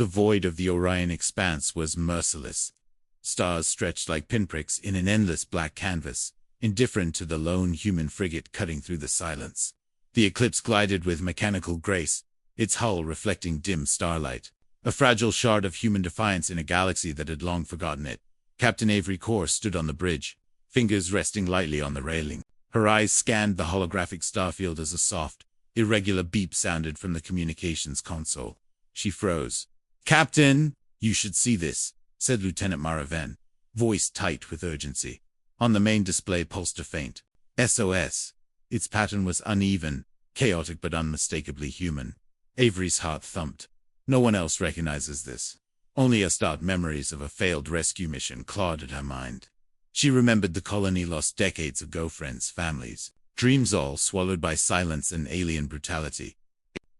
The void of the Orion Expanse was merciless. Stars stretched like pinpricks in an endless black canvas, indifferent to the lone human frigate cutting through the silence. The Eclipse glided with mechanical grace, its hull reflecting dim starlight. A fragile shard of human defiance in a galaxy that had long forgotten it. Captain Avery Korr stood on the bridge, fingers resting lightly on the railing. Her eyes scanned the holographic starfield as a soft, irregular beep sounded from the communications console. She froze. "Captain, you should see this," said Lieutenant Mara Venn, voice tight with urgency. On the main display pulsed a faint SOS. Its pattern was uneven, chaotic but unmistakably human. Avery's heart thumped. No one else recognizes this. Only a stark memories of a failed rescue mission clawed at her mind. She remembered the colony lost decades ago, friends, families, dreams all swallowed by silence and alien brutality.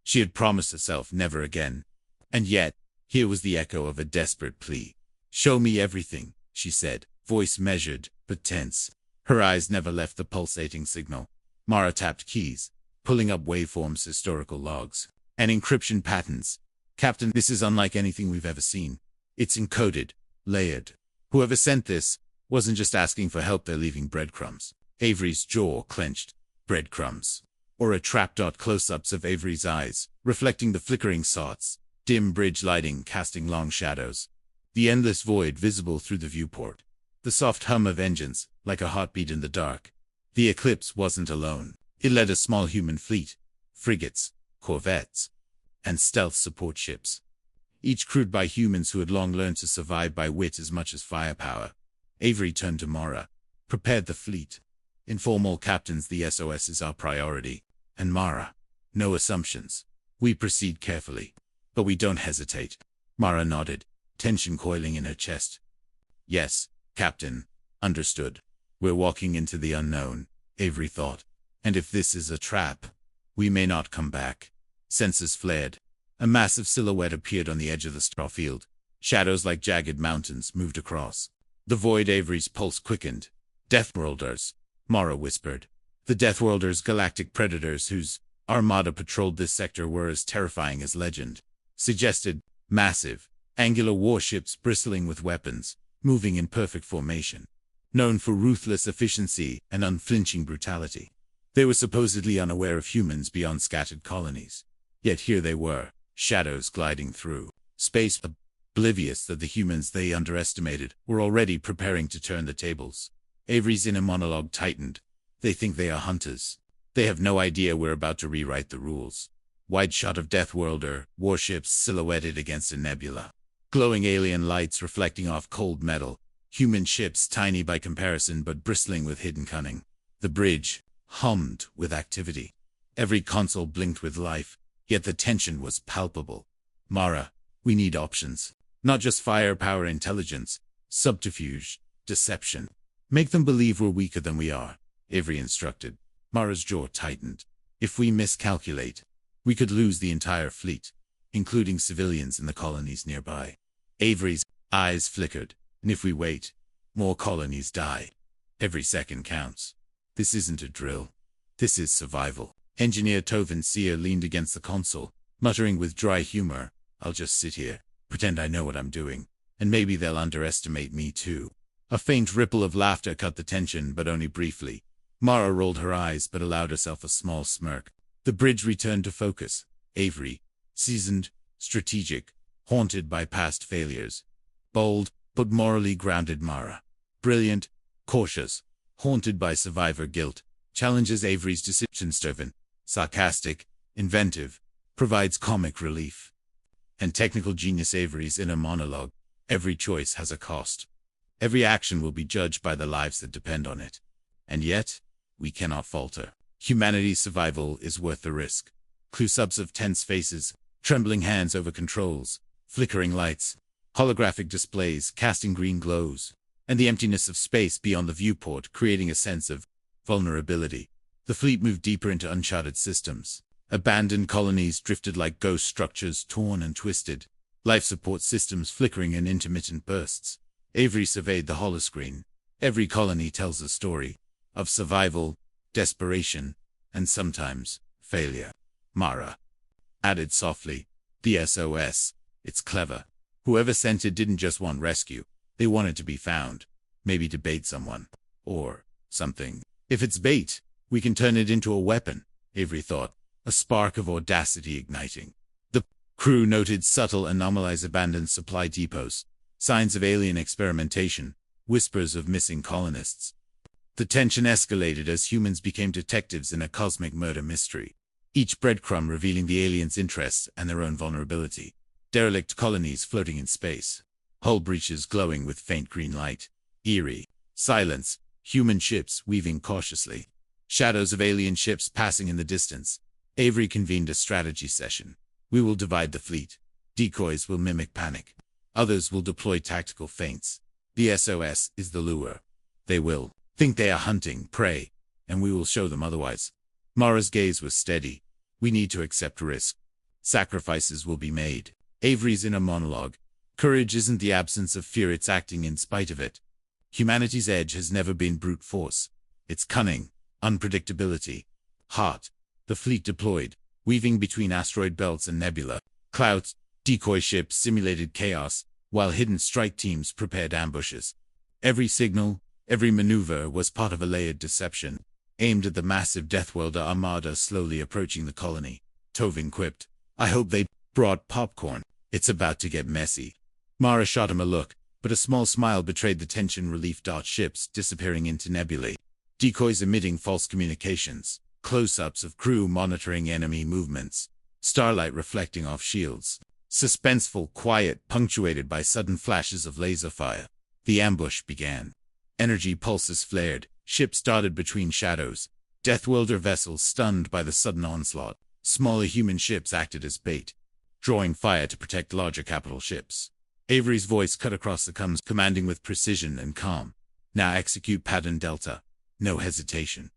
She had promised herself never again. And yet, here was the echo of a desperate plea. "Show me everything," she said, voice measured but tense. Her eyes never left the pulsating signal. Mara tapped keys, pulling up waveforms, historical logs, and encryption patterns. "Captain, this is unlike anything we've ever seen. It's encoded, layered. Whoever sent this wasn't just asking for help, they're leaving breadcrumbs." Avery's jaw clenched. Breadcrumbs. Or a trap. Close-ups of Avery's eyes, reflecting the flickering sots, dim bridge lighting casting long shadows. The endless void visible through the viewport. The soft hum of engines, like a heartbeat in the dark. The Eclipse wasn't alone. It led a small human fleet, frigates, corvettes, and stealth support ships, each crewed by humans who had long learned to survive by wit as much as firepower. Avery turned to Mara. "Prepared the fleet. Inform all captains the SOS is our priority." And Mara, "No assumptions. We proceed carefully, but we don't hesitate." Mara nodded, tension coiling in her chest. "Yes, Captain. Understood. We're walking into the unknown," Avery thought. "And if this is a trap, we may not come back." Sensors flared. A massive silhouette appeared on the edge of the starfield. Shadows like jagged mountains moved across. The void. Avery's pulse quickened. "Deathworlders," Mara whispered. The Deathworlders, galactic predators whose armada patrolled this sector, were as terrifying as legend suggested. Massive, angular warships bristling with weapons, moving in perfect formation. Known for ruthless efficiency and unflinching brutality. They were supposedly unaware of humans beyond scattered colonies. Yet here they were, shadows gliding through space, oblivious that the humans they underestimated were already preparing to turn the tables. Avery's inner monologue tightened. "They think they are hunters. They have no idea we're about to rewrite the rules." Wide shot of Deathworlder, warships silhouetted against a nebula. Glowing alien lights reflecting off cold metal. Human ships tiny by comparison but bristling with hidden cunning. The bridge hummed with activity. Every console blinked with life, yet the tension was palpable. "Mara, we need options. Not just firepower, intelligence, subterfuge, deception. Make them believe we're weaker than we are," Avery instructed. Mara's jaw tightened. "If we miscalculate, we could lose the entire fleet, including civilians in the colonies nearby." Avery's eyes flickered. "And if we wait, more colonies die. Every second counts. This isn't a drill. This is survival." Engineer Tovin Sear leaned against the console, muttering with dry humor, "I'll just sit here, pretend I know what I'm doing, and maybe they'll underestimate me too." A faint ripple of laughter cut the tension, but only briefly. Mara rolled her eyes but allowed herself a small smirk. The bridge returned to focus. Avery, seasoned, strategic, haunted by past failures. Bold, but morally grounded Mara. Brilliant, cautious, haunted by survivor guilt. Challenges Avery's decision. Tovin, sarcastic, inventive, provides comic relief. And technical genius. Avery's inner monologue. Every choice has a cost. Every action will be judged by the lives that depend on it. And yet, we cannot falter. Humanity's survival is worth the risk. Close-ups of tense faces, trembling hands over controls, flickering lights, holographic displays casting green glows, and the emptiness of space beyond the viewport creating a sense of vulnerability. The fleet moved deeper into uncharted systems. Abandoned colonies drifted like ghost structures, torn and twisted. Life support systems flickering in intermittent bursts. Avery surveyed the holoscreen. Every colony tells a story of survival, desperation, and sometimes failure. Mara added softly, "The SOS It's clever. Whoever sent it didn't just want rescue. They wanted to be found. Maybe to bait someone. Or something. If it's bait, we can turn it into a weapon, Avery thought, a spark of audacity igniting. The crew noted subtle anomalies, abandoned supply depots, signs of alien experimentation, whispers of missing colonists. The tension escalated as humans became detectives in a cosmic murder mystery, each breadcrumb revealing the aliens' interests and their own vulnerability. Derelict colonies floating in space, hull breaches glowing with faint green light, eerie silence, human ships weaving cautiously, shadows of alien ships passing in the distance. Avery convened a strategy session. We will divide the fleet. Decoys will mimic panic. Others will deploy tactical feints. The SOS is the lure. They will think they are hunting prey, and we will show them otherwise. Mara's gaze was steady. We need to accept risk. Sacrifices will be made. Avery's inner monologue. Courage isn't the absence of fear, it's acting in spite of it. Humanity's edge has never been brute force. It's cunning, unpredictability, heart. The fleet deployed, weaving between asteroid belts and nebula. Clouds, decoy ships simulated chaos, while hidden strike teams prepared ambushes. Every signal, every maneuver was part of a layered deception, aimed at the massive Deathworlder armada slowly approaching the colony. Tovin quipped, "I hope they brought popcorn. It's about to get messy." Mara shot him a look, but a small smile betrayed the tension. Relief dot ships disappearing into nebulae. Decoys emitting false communications. Close-ups of crew monitoring enemy movements. Starlight reflecting off shields. Suspenseful quiet punctuated by sudden flashes of laser fire. The ambush began. Energy pulses flared. Ships darted between shadows. Deathworlder vessels stunned by the sudden onslaught. Smaller human ships acted as bait, drawing fire to protect larger capital ships. Avery's voice cut across the comms, commanding with precision and calm. "Now execute pattern Delta. No hesitation."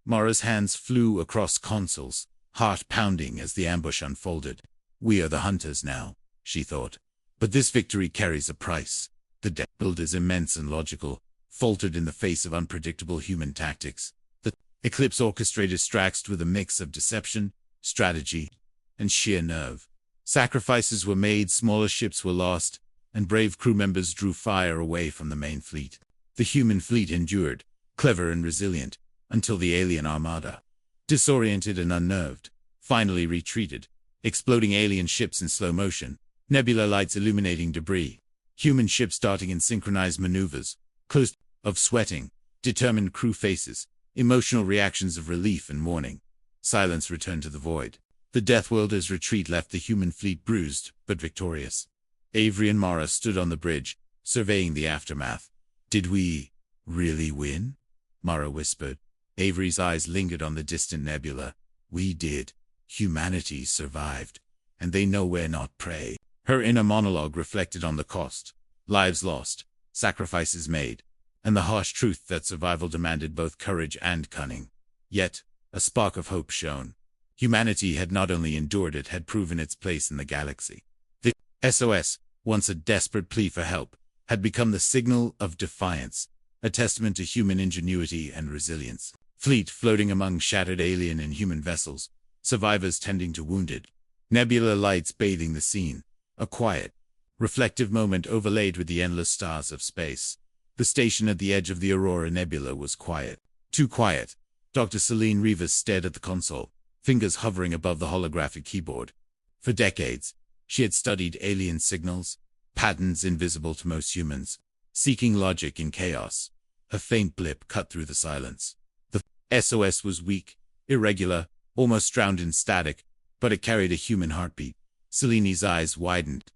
Mara's hands flew across consoles, heart pounding as the ambush unfolded. "We are the hunters now," she thought. But this victory carries a price. The Deathworld is immense and logical, faltered in the face of unpredictable human tactics. The Eclipse orchestrated Strax with a mix of deception, strategy, and sheer nerve. Sacrifices were made, smaller ships were lost, and brave crew members drew fire away from the main fleet. The human fleet endured, clever and resilient, until the alien armada, disoriented and unnerved, finally retreated. Exploding alien ships in slow motion, nebula lights illuminating debris, human ships darting in synchronized maneuvers, close of sweating, determined crew faces, emotional reactions of relief and mourning. Silence returned to the void. The Deathworlders Retreat left the human fleet bruised, but victorious. Avery and Mara stood on the bridge, surveying the aftermath. "Did we really win?" Mara whispered. Avery's eyes lingered on the distant nebula. "We did. Humanity survived. And they know we're not prey." Her inner monologue reflected on the cost. Lives lost, sacrifices made, and the harsh truth that survival demanded both courage and cunning. Yet, a spark of hope shone. Humanity had not only endured, it had proven its place in the galaxy. The SOS, once a desperate plea for help, had become the signal of defiance, a testament to human ingenuity and resilience. Fleet floating among shattered alien and human vessels, survivors tending to wounded. Nebula lights bathing the scene, a quiet, reflective moment overlaid with the endless stars of space. The station at the edge of the Aurora Nebula was quiet. Too quiet. Dr. Celine Rivas stared at the console, fingers hovering above the holographic keyboard. For decades, she had studied alien signals, patterns invisible to most humans, seeking logic in chaos. A faint blip cut through the silence. The SOS was weak, irregular, almost drowned in static, but it carried a human heartbeat. Celine's eyes widened.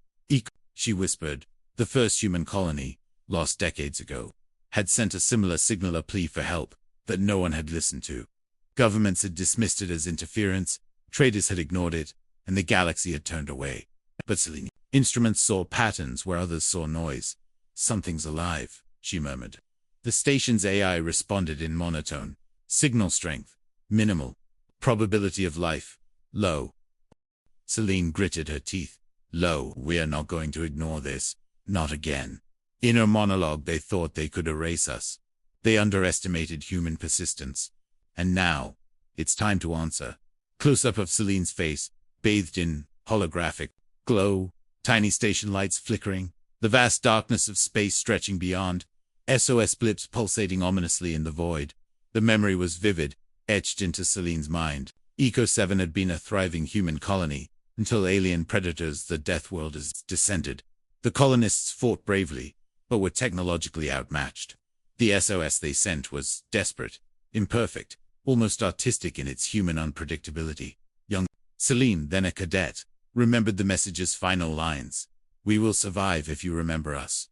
She whispered. The first human colony, lost decades ago, had sent a similar signal, a plea for help, that no one had listened to. Governments had dismissed it as interference, traders had ignored it, and the galaxy had turned away. But Celine, instruments saw patterns where others saw noise. "Something's alive," she murmured. The station's AI responded in monotone. Signal strength, minimal. Probability of life, low. Celine gritted her teeth. "Low. We are not going to ignore this. Not again." Inner monologue. They thought they could erase us. They underestimated human persistence. And now, it's time to answer. Close-up of Celine's face, bathed in holographic glow, tiny station lights flickering, the vast darkness of space stretching beyond, SOS blips pulsating ominously in the void. The memory was vivid, etched into Celine's mind. Eco 7 had been a thriving human colony, until alien predators, the Deathworlders, descended. The colonists fought bravely, but were technologically outmatched. The SOS they sent was desperate, imperfect, almost artistic in its human unpredictability. Young Celine, then a cadet, remembered the message's final lines. "We will survive if you remember us.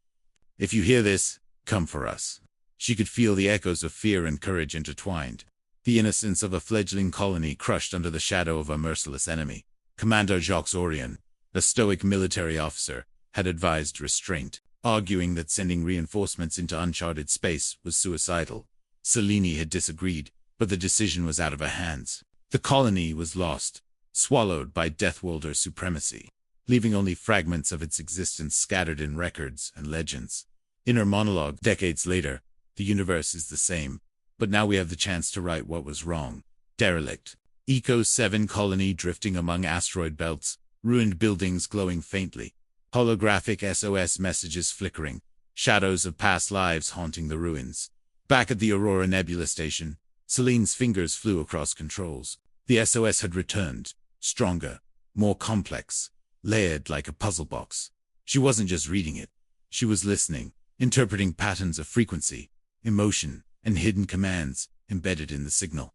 If you hear this, come for us." She could feel the echoes of fear and courage intertwined. The innocence of a fledgling colony crushed under the shadow of a merciless enemy. Commander Jacques Orion, a stoic military officer, had advised restraint, arguing that sending reinforcements into uncharted space was suicidal. Celine had disagreed, but the decision was out of her hands. The colony was lost, swallowed by Deathworlder supremacy, leaving only fragments of its existence scattered in records and legends. In her monologue, decades later, "The universe is the same, but now we have the chance to right what was wrong." Derelict. Eco 7 colony drifting among asteroid belts, ruined buildings glowing faintly, holographic SOS messages flickering, shadows of past lives haunting the ruins. Back at the Aurora Nebula station, Celine's fingers flew across controls. The SOS had returned, stronger, more complex, layered like a puzzle box. She wasn't just reading it. She was listening, interpreting patterns of frequency, emotion, and hidden commands embedded in the signal.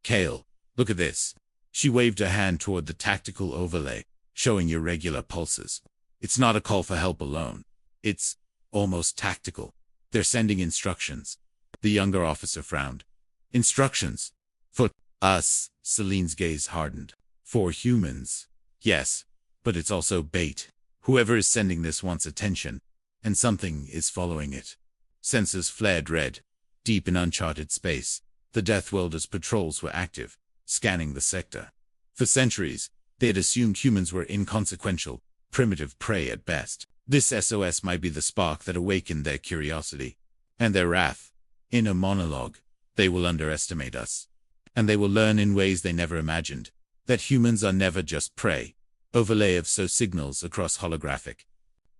Kale, look at this. She waved her hand toward the tactical overlay, showing irregular pulses. It's not a call for help alone. It's almost tactical. They're sending instructions. The younger officer frowned. Instructions? For us? Celine's gaze hardened. For humans? Yes, but it's also bait. Whoever is sending this wants attention, and something is following it. Sensors flared red. Deep in uncharted space, the Deathworlders' patrols were active, scanning the sector. For centuries, they had assumed humans were inconsequential, primitive prey at best. This SOS might be the spark that awakened their curiosity and their wrath. In a monologue, "They will underestimate us, and they will learn in ways they never imagined, that humans are never just prey." Overlay of SOS signals across holographic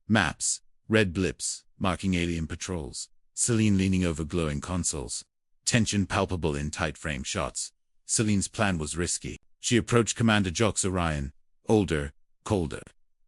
maps, red blips, marking alien patrols. Celine leaning over glowing consoles. Tension palpable in tight frame shots. Celine's plan was risky. She approached Commander Jacques Orion, older, colder,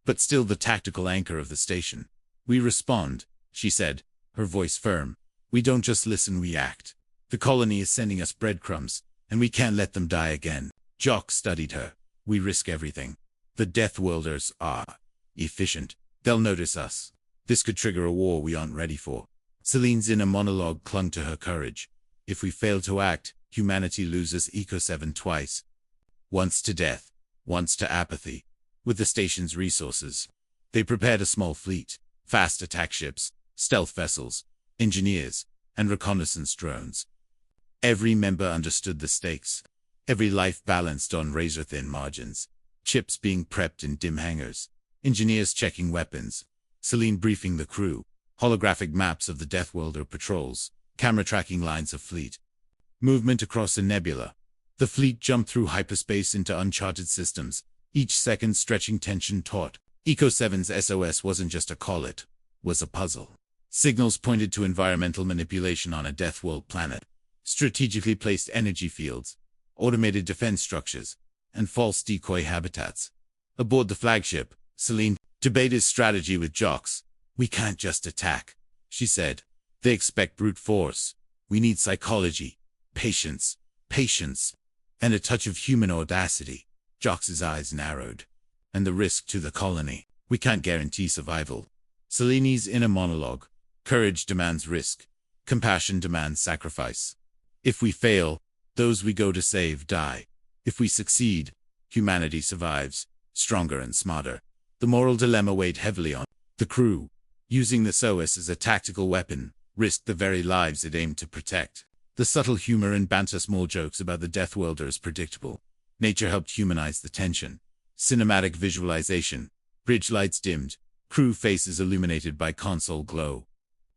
but still the tactical anchor of the station. "We respond," she said, her voice firm. "We don't just listen, we act. The colony is sending us breadcrumbs, and we can't let them die again." Jacques studied her. "We risk everything. The Deathworlders are efficient. They'll notice us. This could trigger a war we aren't ready for." Celine's inner monologue clung to her courage. "If we fail to act, humanity loses Eco 7 twice. Once to death, once to apathy." With the station's resources, they prepared a small fleet, fast attack ships, stealth vessels, engineers, and reconnaissance drones. Every member understood the stakes. Every life balanced on razor-thin margins. Chips being prepped in dim hangars. Engineers checking weapons. Celine briefing the crew. Holographic maps of the Deathworlder patrols. Camera tracking lines of fleet. Movement across a nebula. The fleet jumped through hyperspace into uncharted systems, each second stretching tension taut. Eco 7's SOS wasn't just a call, it was a puzzle. Signals pointed to environmental manipulation on a Deathworld planet. Strategically placed energy fields, automated defense structures, and false decoy habitats. Aboard the flagship, Celine debated strategy with Jacques. "We can't just attack," she said. "They expect brute force. We need psychology, patience, and a touch of human audacity." Jacques' eyes narrowed. "And the risk to the colony. We can't guarantee survival." Celine's inner monologue. "Courage demands risk. Compassion demands sacrifice. If we fail, those we go to save die. If we succeed, humanity survives, stronger and smarter." The moral dilemma weighed heavily on the crew. Using the SOS as a tactical weapon risked the very lives it aimed to protect. The subtle humor and banter, small jokes about the Deathworlders predictable. Nature helped humanize the tension. Cinematic visualization. Bridge lights dimmed. Crew faces illuminated by console glow.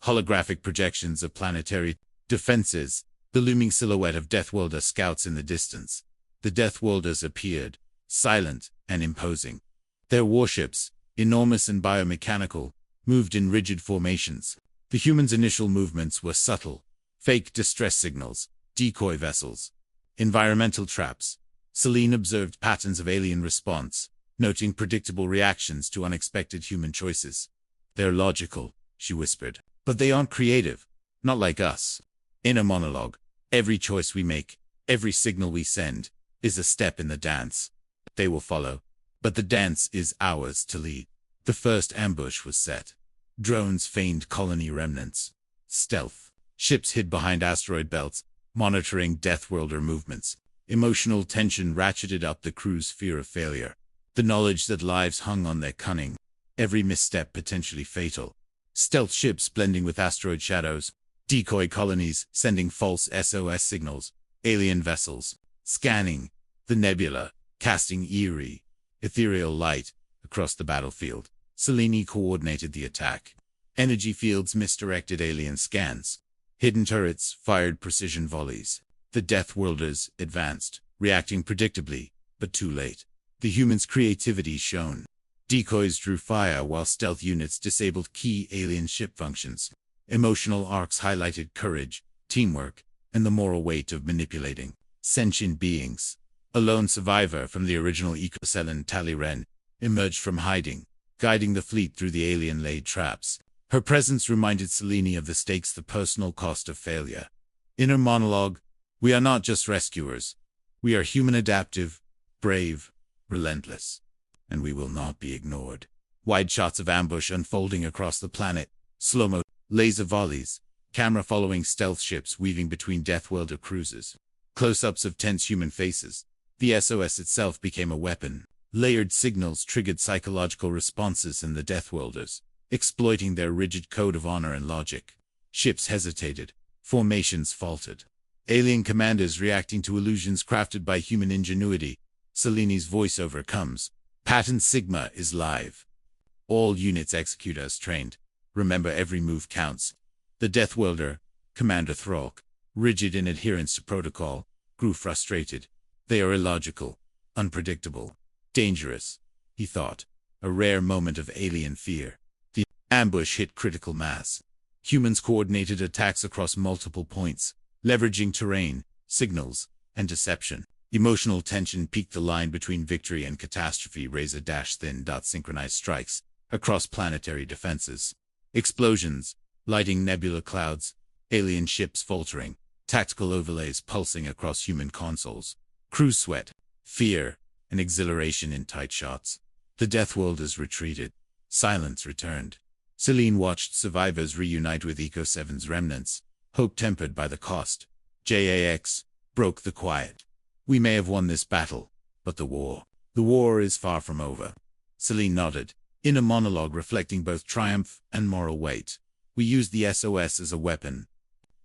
Holographic projections of planetary defenses. The looming silhouette of Deathworlder scouts in the distance. The Deathworlders appeared, silent and imposing. Their warships, enormous and biomechanical, moved in rigid formations. The humans' initial movements were subtle, fake distress signals, decoy vessels, environmental traps. Celine observed patterns of alien response, noting predictable reactions to unexpected human choices. They're logical, she whispered, but they aren't creative, not like us. In a monologue, every choice we make, every signal we send, is a step in the dance. They will follow, but the dance is ours to lead. The first ambush was set. Drones feigned colony remnants. Stealth. Ships hid behind asteroid belts, monitoring Deathworlder movements. Emotional tension ratcheted up the crew's fear of failure. The knowledge that lives hung on their cunning. Every misstep potentially fatal. Stealth ships blending with asteroid shadows. Decoy colonies sending false SOS signals. Alien vessels scanning the nebula, casting eerie, ethereal light across the battlefield. Selene coordinated the attack. Energy fields misdirected alien scans. Hidden turrets fired precision volleys. The Deathworlders advanced, reacting predictably, but too late. The humans' creativity shone. Decoys drew fire while stealth units disabled key alien ship functions. Emotional arcs highlighted courage, teamwork, and the moral weight of manipulating sentient beings. A lone survivor from the original Ecocellin, Tali Ren, emerged from hiding, guiding the fleet through the alien-laid traps. Her presence reminded Selene of the stakes, the personal cost of failure. In her monologue, we are not just rescuers. We are human, adaptive, brave, relentless. And we will not be ignored. Wide shots of ambush unfolding across the planet. Slow-mo, laser volleys. Camera following stealth ships weaving between Deathworlder cruisers. Close-ups of tense human faces. The SOS itself became a weapon. Layered signals triggered psychological responses in the Deathworlders, exploiting their rigid code of honor and logic. Ships hesitated. Formations faltered. Alien commanders reacting to illusions crafted by human ingenuity. Selene's voiceover comes. Pattern Sigma is live. All units execute as trained. Remember, every move counts. The Deathworlder, Commander Thralk, rigid in adherence to protocol, grew frustrated. They are illogical, unpredictable, dangerous, he thought. A rare moment of alien fear. The ambush hit critical mass. Humans coordinated attacks across multiple points, leveraging terrain, signals, and deception. Emotional tension peaked. The line between victory and catastrophe razor-thin. Synchronized strikes across planetary defenses. Explosions, lighting nebula clouds, alien ships faltering, tactical overlays pulsing across human consoles. Crew sweat, fear, and exhilaration in tight shots. The Deathworlders retreated. Silence returned. Selene watched survivors reunite with Eco-7's remnants, hope tempered by the cost. JAX broke the quiet. We may have won this battle, but the war is far from over. Selene nodded, in a monologue reflecting both triumph and moral weight. We used the SOS as a weapon.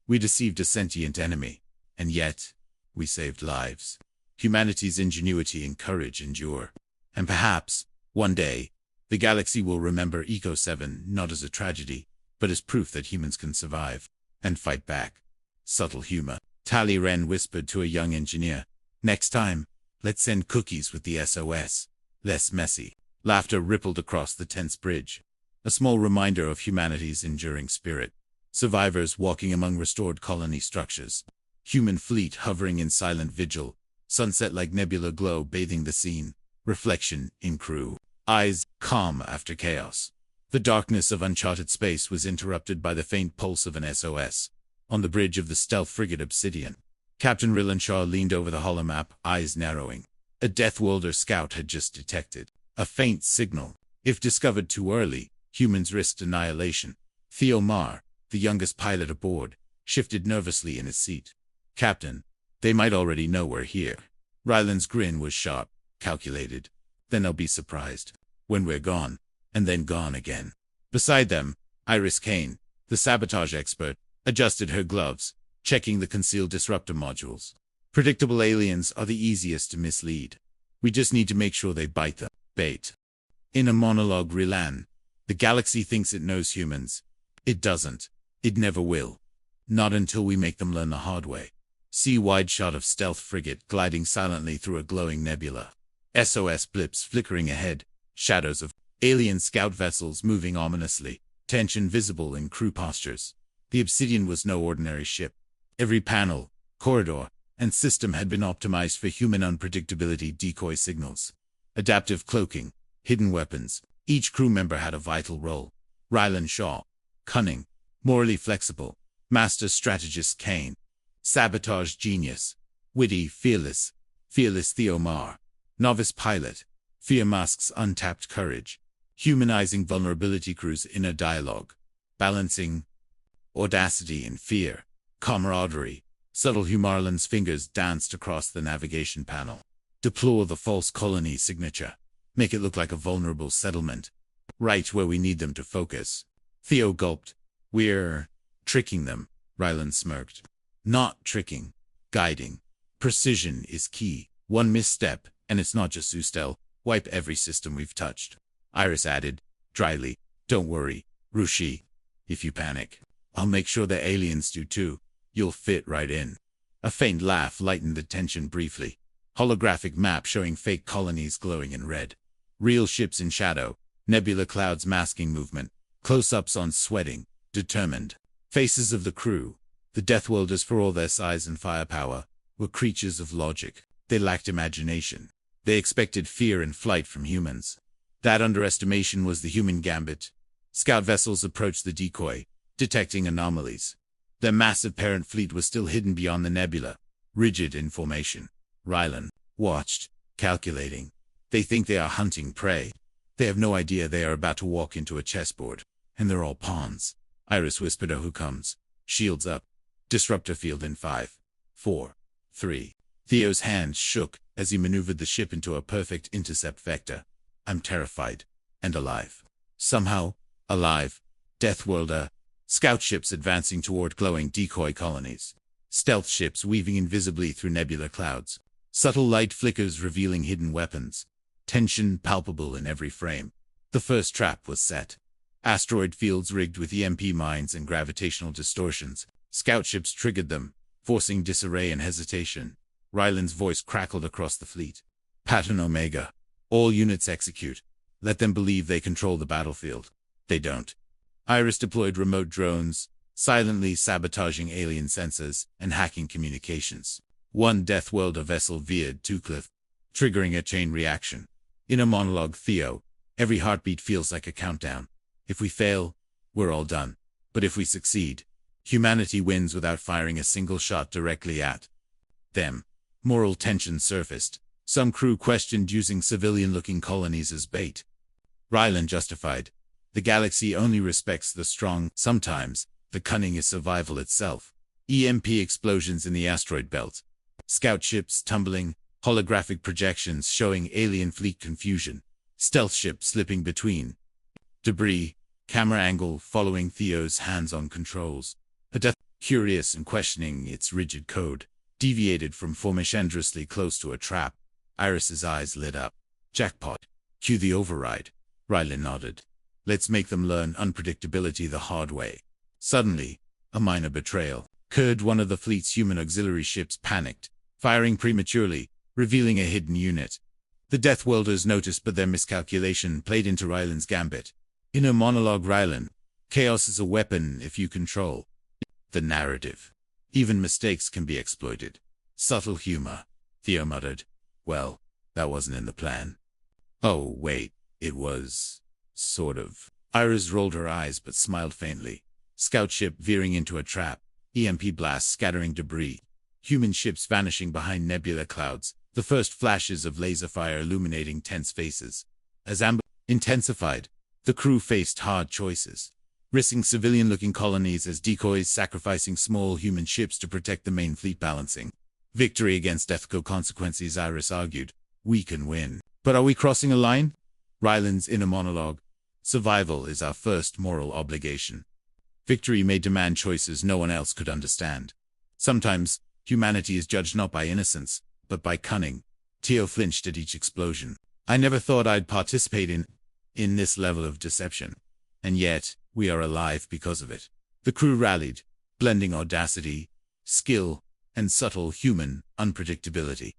We deceived a sentient enemy, and yet, we saved lives. Humanity's ingenuity and courage endure. And perhaps, one day, the galaxy will remember Eco-7 not as a tragedy, but as proof that humans can survive and fight back. Subtle humor. Tali Ren whispered to a young engineer. Next time, let's send cookies with the SOS. Less messy. Laughter rippled across the tense bridge. A small reminder of humanity's enduring spirit. Survivors walking among restored colony structures. Human fleet hovering in silent vigil. Sunset-like nebula glow bathing the scene. Reflection in crew. Eyes calm after chaos. The darkness of uncharted space was interrupted by the faint pulse of an SOS. On the bridge of the stealth frigate Obsidian, Captain Rillanshaw leaned over the holomap, eyes narrowing. A Deathworlder scout had just detected a faint signal. If discovered too early, humans risked annihilation. Theo Marr, the youngest pilot aboard, shifted nervously in his seat. Captain, they might already know we're here. Ryland's grin was sharp, calculated. Then they'll be surprised when we're gone, and then gone again. Beside them, Iris Kane, the sabotage expert, adjusted her gloves, checking the concealed disruptor modules. Predictable aliens are the easiest to mislead. We just need to make sure they bite the bait. In a monologue, Rylan, the galaxy thinks it knows humans. It doesn't. It never will. Not until we make them learn the hard way. See wide shot of stealth frigate gliding silently through a glowing nebula. SOS blips flickering ahead, shadows of alien scout vessels moving ominously, tension visible in crew postures. The Obsidian was no ordinary ship. Every panel, corridor, and system had been optimized for human unpredictability decoy signals. Adaptive cloaking, hidden weapons. Each crew member had a vital role. Rylan Shaw, cunning, morally flexible. Master strategist Kane, sabotage genius. Witty, fearless Theo Marr. Novice pilot, fear masks untapped courage. Humanizing vulnerability crew's inner dialogue. Balancing audacity and fear. Camaraderie. Subtle Humarlin's fingers danced across the navigation panel. Deplore the false colony signature. Make it look like a vulnerable settlement. Right where we need them to focus. Theo gulped. We're tricking them, Rylan smirked. Not tricking. Guiding. Precision is key. One misstep, and it's not just Ustel. Wipe every system we've touched. Iris added, dryly. Don't worry, Rushi. If you panic, I'll make sure the aliens do too. You'll fit right in. A faint laugh lightened the tension briefly. Holographic map showing fake colonies glowing in red. Real ships in shadow. Nebula clouds masking movement. Close-ups on sweating, determined. Faces of the crew. The Deathworlders, for all their size and firepower, were creatures of logic. They lacked imagination. They expected fear and flight from humans. That underestimation was the human gambit. Scout vessels approached the decoy, detecting anomalies. Their massive parent fleet was still hidden beyond the nebula, rigid in formation. Rylan watched, calculating. They think they are hunting prey. They have no idea they are about to walk into a chessboard, and they're all pawns. Iris whispered, "Oh, who comes? Shields up. Disruptor field in 5, 4, 3. Theo's hands shook as he maneuvered the ship into a perfect intercept vector. I'm terrified. And alive. Somehow, alive. Deathworlder. Scout ships advancing toward glowing decoy colonies. Stealth ships weaving invisibly through nebula clouds. Subtle light flickers revealing hidden weapons. Tension palpable in every frame. The first trap was set. Asteroid fields rigged with EMP mines and gravitational distortions. Scout ships triggered them, forcing disarray and hesitation. Rylan's voice crackled across the fleet. Pattern Omega. All units execute. Let them believe they control the battlefield. They don't. Iris deployed remote drones, silently sabotaging alien sensors and hacking communications. One Deathworlder vessel veered to cliff, triggering a chain reaction. In a monologue, Theo, every heartbeat feels like a countdown. If we fail, we're all done. But if we succeed, humanity wins without firing a single shot directly at them. Moral tension surfaced. Some crew questioned using civilian-looking colonies as bait. Rylan justified. The galaxy only respects the strong. Sometimes, the cunning is survival itself. EMP explosions in the asteroid belt. Scout ships tumbling, holographic projections showing alien fleet confusion. Stealth ships slipping between. Debris, camera angle following Theo's hands-on controls. A death, curious and questioning its rigid code, deviated from formation close to a trap. Iris's eyes lit up. Jackpot. Cue the override. Rylan nodded. Let's make them learn unpredictability the hard way. Suddenly, a minor betrayal occurred. One of the fleet's human auxiliary ships panicked, firing prematurely, revealing a hidden unit. The Deathworlders noticed, but their miscalculation played into Rylan's gambit. In a monologue, Rylan, chaos is a weapon if you control the narrative. Even mistakes can be exploited. Subtle humor. Theo muttered. Well, that wasn't in the plan. Oh, wait, it was. Sort of. Iris rolled her eyes but smiled faintly. Scout ship veering into a trap. EMP blasts scattering debris. Human ships vanishing behind nebula clouds. The first flashes of laser fire illuminating tense faces. As amber intensified, the crew faced hard choices. Risking civilian-looking colonies as decoys, sacrificing small human ships to protect the main fleet balancing. Victory against ethical consequences, Iris argued. We can win. But are we crossing a line? Rylan's inner monologue. Survival is our first moral obligation. Victory may demand choices no one else could understand. Sometimes, humanity is judged not by innocence, but by cunning. Theo flinched at each explosion. I never thought I'd participate in this level of deception. And yet, we are alive because of it. The crew rallied, blending audacity, skill, and subtle human unpredictability.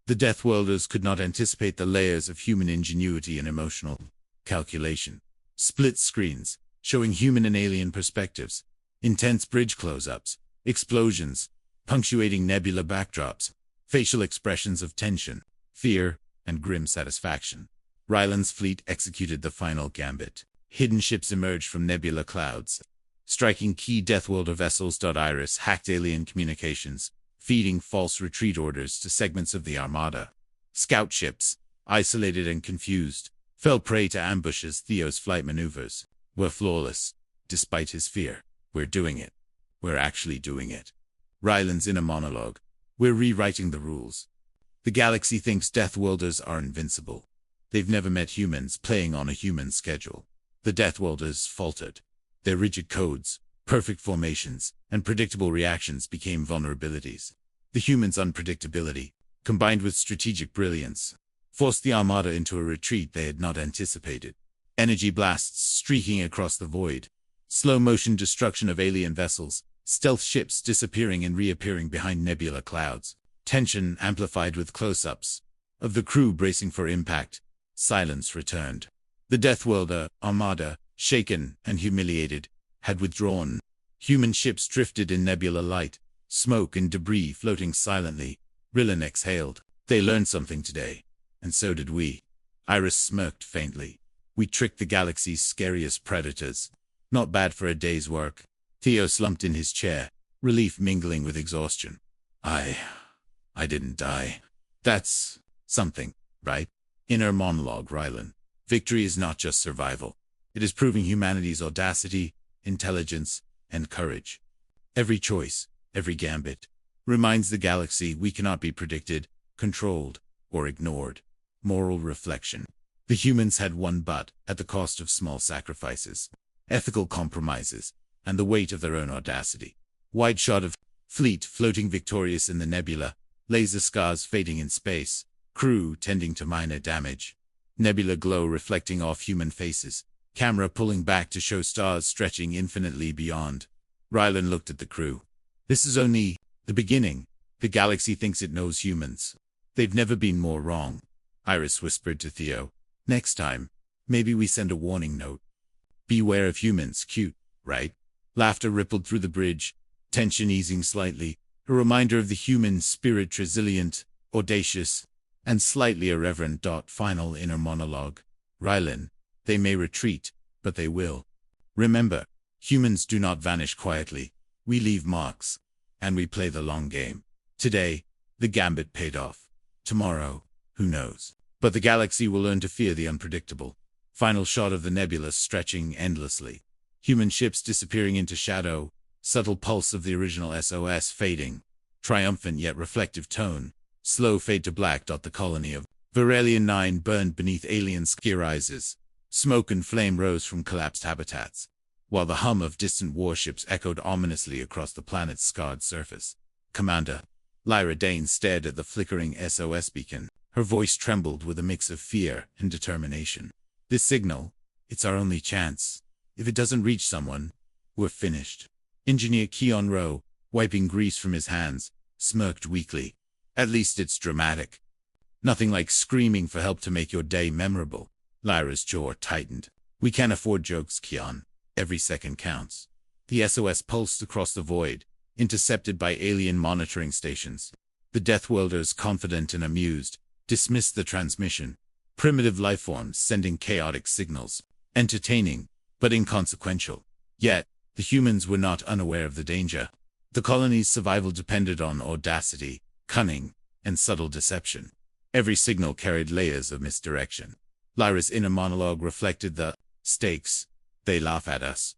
The Deathworlders could not anticipate the layers of human ingenuity and emotional calculation. Split screens, showing human and alien perspectives, intense bridge close-ups, explosions, punctuating nebula backdrops, facial expressions of tension, fear, and grim satisfaction. Ryland's fleet executed the final gambit. Hidden ships emerged from nebula clouds, striking key Deathworlder vessels. Iris hacked alien communications, feeding false retreat orders to segments of the armada. Scout ships, isolated and confused, fell prey to ambushes. Theo's flight maneuvers were flawless, despite his fear. We're doing it. We're actually doing it. Ryland's inner monologue. We're rewriting the rules. The galaxy thinks Deathworlders are invincible. They've never met humans playing on a human schedule. The Deathworlders faltered. Their rigid codes, perfect formations, and predictable reactions became vulnerabilities. The humans' unpredictability, combined with strategic brilliance, forced the armada into a retreat they had not anticipated. Energy blasts streaking across the void, slow-motion destruction of alien vessels, stealth ships disappearing and reappearing behind nebula clouds, tension amplified with close-ups of the crew bracing for impact. Silence returned. The Deathworlder armada, shaken and humiliated, had withdrawn. Human ships drifted in nebula light, smoke and debris floating silently. Ryland exhaled. They learned something today. And so did we. Iris smirked faintly. We tricked the galaxy's scariest predators. Not bad for a day's work. Theo slumped in his chair, relief mingling with exhaustion. I didn't die. That's something, right? Inner monologue. Ryland. Victory is not just survival. It is proving humanity's audacity, intelligence, and courage. Every choice, every gambit, reminds the galaxy we cannot be predicted, controlled, or ignored. Moral reflection. The humans had won, but at the cost of small sacrifices, ethical compromises, and the weight of their own audacity. Wide shot of fleet floating victorious in the nebula, laser scars fading in space, crew tending to minor damage. Nebula glow reflecting off human faces, camera pulling back to show stars stretching infinitely beyond. Ryland looked at the crew. This is only the beginning. The galaxy thinks it knows humans. They've never been more wrong. Iris whispered to Theo. Next time, maybe we send a warning note. Beware of humans. Cute, right? Laughter rippled through the bridge, tension easing slightly, a reminder of the human spirit, resilient, audacious, and slightly irreverent. Final inner monologue. Ryland, they may retreat, but they will. Remember, humans do not vanish quietly. We leave marks, and we play the long game. Today, the gambit paid off. Tomorrow, who knows? But the galaxy will learn to fear the unpredictable. Final shot of the nebula stretching endlessly. Human ships disappearing into shadow, subtle pulse of the original SOS fading. Triumphant yet reflective tone. Slow fade to black. The colony of Varelian 9 burned beneath alien skirizes. Smoke and flame rose from collapsed habitats, while the hum of distant warships echoed ominously across the planet's scarred surface. Commander. Lyra Dane stared at the flickering SOS beacon. Her voice trembled with a mix of fear and determination. This signal, it's our only chance. If it doesn't reach someone, we're finished. Engineer Keon Rowe, wiping grease from his hands, smirked weakly. At least it's dramatic. Nothing like screaming for help to make your day memorable. Lyra's jaw tightened. We can't afford jokes, Keon. Every second counts. The SOS pulsed across the void, intercepted by alien monitoring stations. The Deathworlders, confident and amused, dismissed the transmission. Primitive lifeforms sending chaotic signals. Entertaining, but inconsequential. Yet, the humans were not unaware of the danger. The colony's survival depended on audacity, cunning, and subtle deception. Every signal carried layers of misdirection. Lyra's inner monologue reflected the stakes. They laugh at us.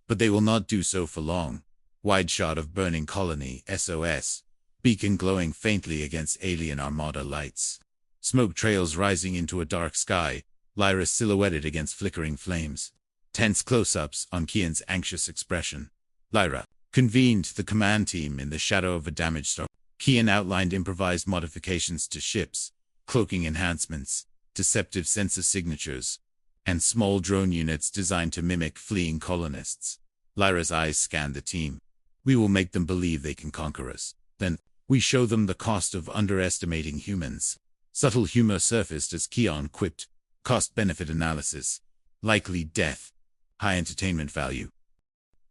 But they will not do so for long. Wide shot of burning colony, SOS. Beacon glowing faintly against alien armada lights. Smoke trails rising into a dark sky, Lyra silhouetted against flickering flames. Tense close-ups on Keon's anxious expression. Lyra convened the command team in the shadow of a damaged star. Keon outlined improvised modifications to ships, cloaking enhancements, deceptive sensor signatures, and small drone units designed to mimic fleeing colonists. Lyra's eyes scanned the team. We will make them believe they can conquer us. Then, We show them the cost of underestimating humans. Subtle humor surfaced as Keon quipped, cost-benefit analysis. Likely death. High entertainment value.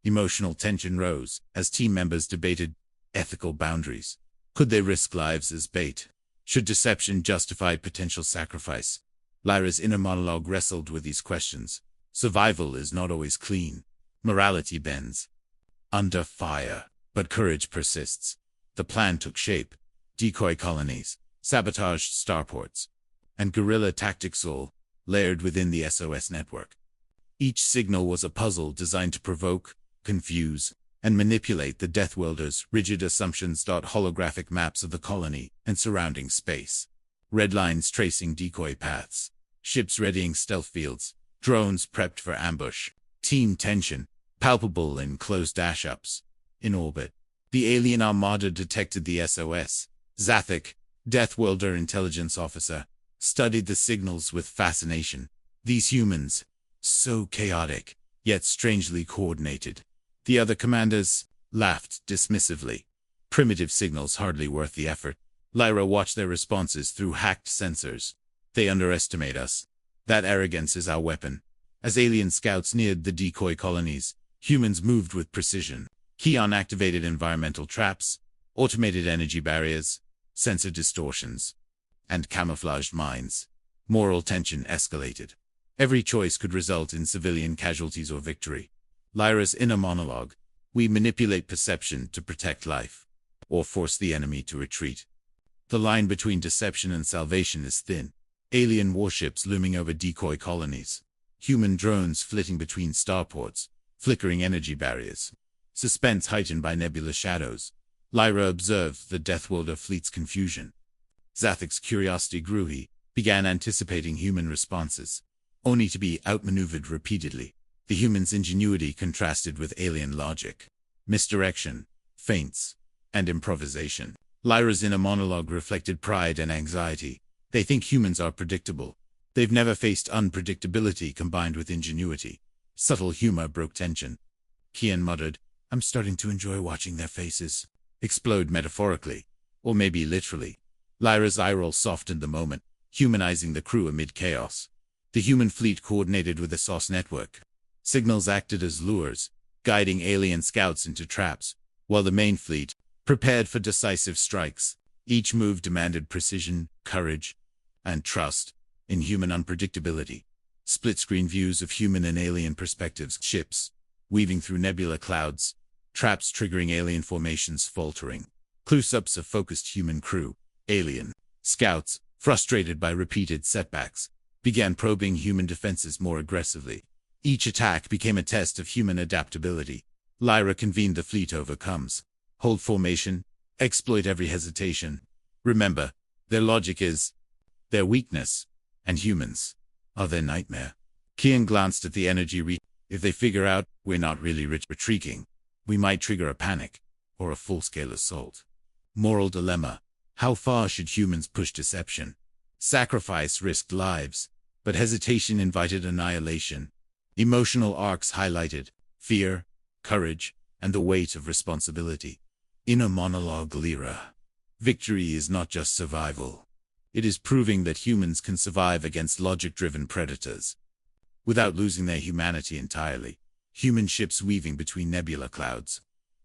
Emotional tension rose as team members debated ethical boundaries. Could they risk lives as bait? Should deception justify potential sacrifice? Lyra's inner monologue wrestled with these questions. Survival is not always clean. Morality bends under fire, but courage persists. The plan took shape. Decoy colonies, sabotaged starports, and guerrilla tactics all layered within the SOS network. Each signal was a puzzle designed to provoke, confuse, and manipulate the Deathworlders' rigid assumptions. Holographic maps of the colony and surrounding space. Red lines tracing decoy paths. Ships readying stealth fields. Drones prepped for ambush. Team tension, palpable in close dash-ups. In orbit, the alien armada detected the SOS. Zathik, Deathworlder intelligence officer, studied the signals with fascination. These humans, so chaotic, yet strangely coordinated. The other commanders laughed dismissively. Primitive signals hardly worth the effort. Lyra watched their responses through hacked sensors. They underestimate us. That arrogance is our weapon. As alien scouts neared the decoy colonies, humans moved with precision. Keon activated environmental traps, automated energy barriers, sensor distortions, and camouflaged mines. Moral tension escalated. Every choice could result in civilian casualties or victory. Lyra's inner monologue. We manipulate perception to protect life, or force the enemy to retreat. The line between deception and salvation is thin. Alien warships looming over decoy colonies. Human drones flitting between starports, flickering energy barriers. Suspense heightened by nebulous shadows. Lyra observed the Deathworlder fleet's confusion. Zathik's curiosity grew. He began anticipating human responses, only to be outmaneuvered repeatedly. The human's ingenuity contrasted with alien logic. Misdirection, feints, and improvisation. Lyra's inner monologue reflected pride and anxiety. They think humans are predictable. They've never faced unpredictability combined with ingenuity. Subtle humor broke tension. Keon muttered, I'm starting to enjoy watching their faces explode metaphorically, or maybe literally. Lyra's eye roll softened the moment, humanizing the crew amid chaos. The human fleet coordinated with the SOS network. Signals acted as lures, guiding alien scouts into traps, while the main fleet prepared for decisive strikes. Each move demanded precision, courage, and trust in human unpredictability. Split-screen views of human and alien perspectives. Ships weaving through nebula clouds, traps triggering alien formations faltering. Close-ups of focused human crew. Alien scouts, frustrated by repeated setbacks, began probing human defenses more aggressively. Each attack became a test of human adaptability. Lyra convened the fleet overcomes. Hold formation, exploit every hesitation. Remember, their logic is their weakness, and humans are their nightmare. Keon glanced at the energy If they figure out we're not really retreating, we might trigger a panic, or a full-scale assault. Moral dilemma. How far should humans push deception? Sacrifice risked lives, but hesitation invited annihilation. Emotional arcs highlighted fear, courage, and the weight of responsibility. Inner monologue. Lyra. Victory is not just survival. It is proving that humans can survive against logic-driven predators without losing their humanity entirely. Human ships weaving between nebula clouds.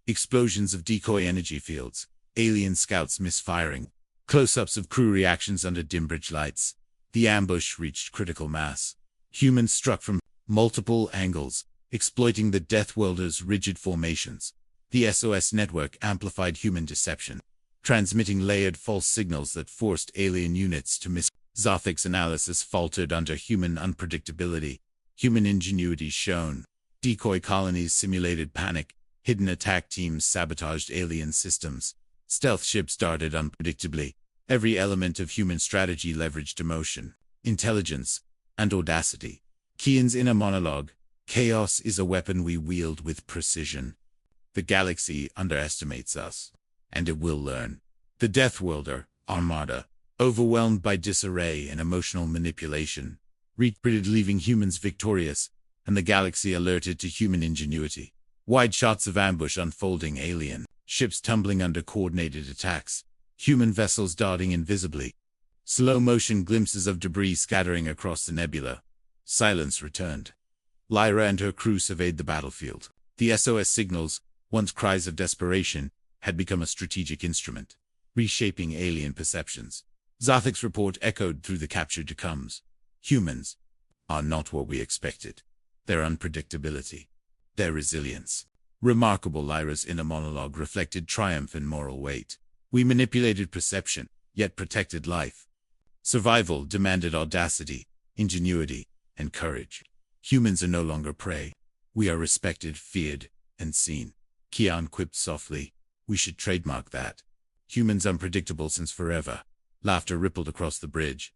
Explosions of decoy energy fields. Alien scouts misfiring. Close-ups of crew reactions under dim bridge lights. The ambush reached critical mass. Humans struck from multiple angles, exploiting the Deathworlders' rigid formations. The SOS network amplified human deception, transmitting layered false signals that forced alien units to miss. Zathik's analysis faltered under human unpredictability. Human ingenuity shone. Decoy colonies simulated panic. Hidden attack teams sabotaged alien systems. Stealth ships darted unpredictably. Every element of human strategy leveraged emotion, intelligence, and audacity. Keon's inner monologue. Chaos is a weapon we wield with precision. The galaxy underestimates us, and it will learn. The Deathworlder, armada, overwhelmed by disarray and emotional manipulation, retreated, leaving humans victorious, and the galaxy alerted to human ingenuity. Wide shots of ambush unfolding. Alien ships tumbling under coordinated attacks. human vessels darting invisibly. Slow-motion glimpses of debris scattering across the nebula. Silence returned. Lyra and her crew surveyed the battlefield. The SOS signals, once cries of desperation, had become a strategic instrument, reshaping alien perceptions. Zathik's report echoed through the captured decoms. Humans are not what we expected. Their unpredictability, their resilience. Remarkable. Lyra's inner monologue reflected triumph and moral weight. We manipulated perception, yet protected life. Survival demanded audacity, ingenuity, and courage. Humans are no longer prey. We are respected, feared, and seen. Kian quipped softly. We should trademark that. Humans unpredictable since forever. Laughter rippled across the bridge,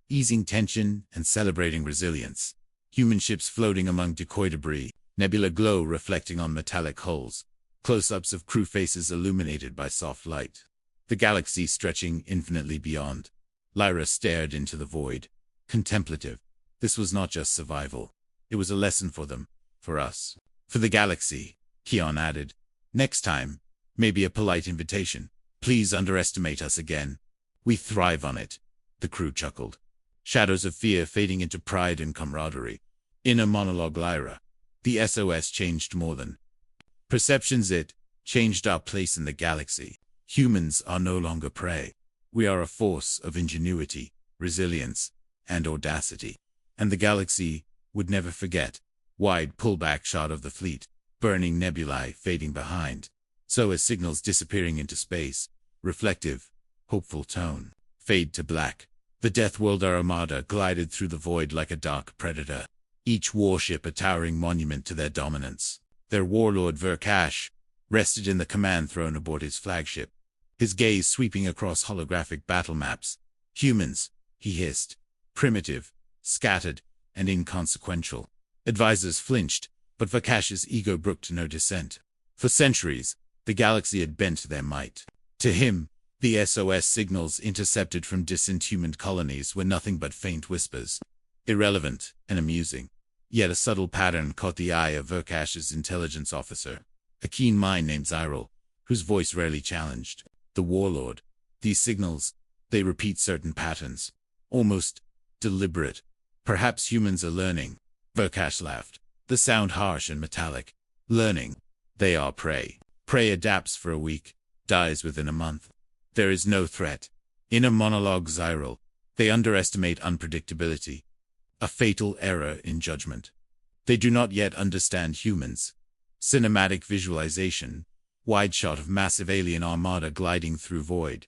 easing tension and celebrating resilience. Human ships floating among decoy debris, nebula glow reflecting on metallic hulls, close-ups of crew faces illuminated by soft light. The galaxy stretching infinitely beyond. Lyra stared into the void, contemplative. This was not just survival. It was a lesson for them, for us, for the galaxy, Kian added. Next time, maybe a polite invitation. Please underestimate us again. We thrive on it. The crew chuckled. Shadows of fear fading into pride and camaraderie. Inner monologue. Lyra. The SOS changed more than perceptions. It changed our place in the galaxy. Humans are no longer prey. We are a force of ingenuity, resilience, and audacity. And the galaxy would never forget. Wide pullback shot of the fleet, burning nebulae fading behind. SOS signals disappearing into space. Reflective, hopeful tone. Fade to black. The Deathworlder armada glided through the void like a dark predator, each warship a towering monument to their dominance. Their warlord Verkash rested in the command throne aboard his flagship, his gaze sweeping across holographic battle maps. Humans, he hissed, primitive, scattered, and inconsequential. Advisors flinched, but Verkash's ego brooked no dissent. For centuries, the galaxy had bent their might. To him, the SOS signals intercepted from distant human colonies were nothing but faint whispers, irrelevant and amusing. Yet a subtle pattern caught the eye of Verkash's intelligence officer, a keen mind named Zyril, whose voice rarely challenged. The warlord. These signals, they repeat certain patterns, almost deliberate. Perhaps humans are learning. Verkash laughed, the sound harsh and metallic. Learning. They are prey. Prey adapts for a week, dies within a month. There is no threat. Inner monologue. Zyril. They underestimate unpredictability. A fatal error in judgment. They do not yet understand humans. Cinematic visualization. Wide shot of massive alien armada gliding through void.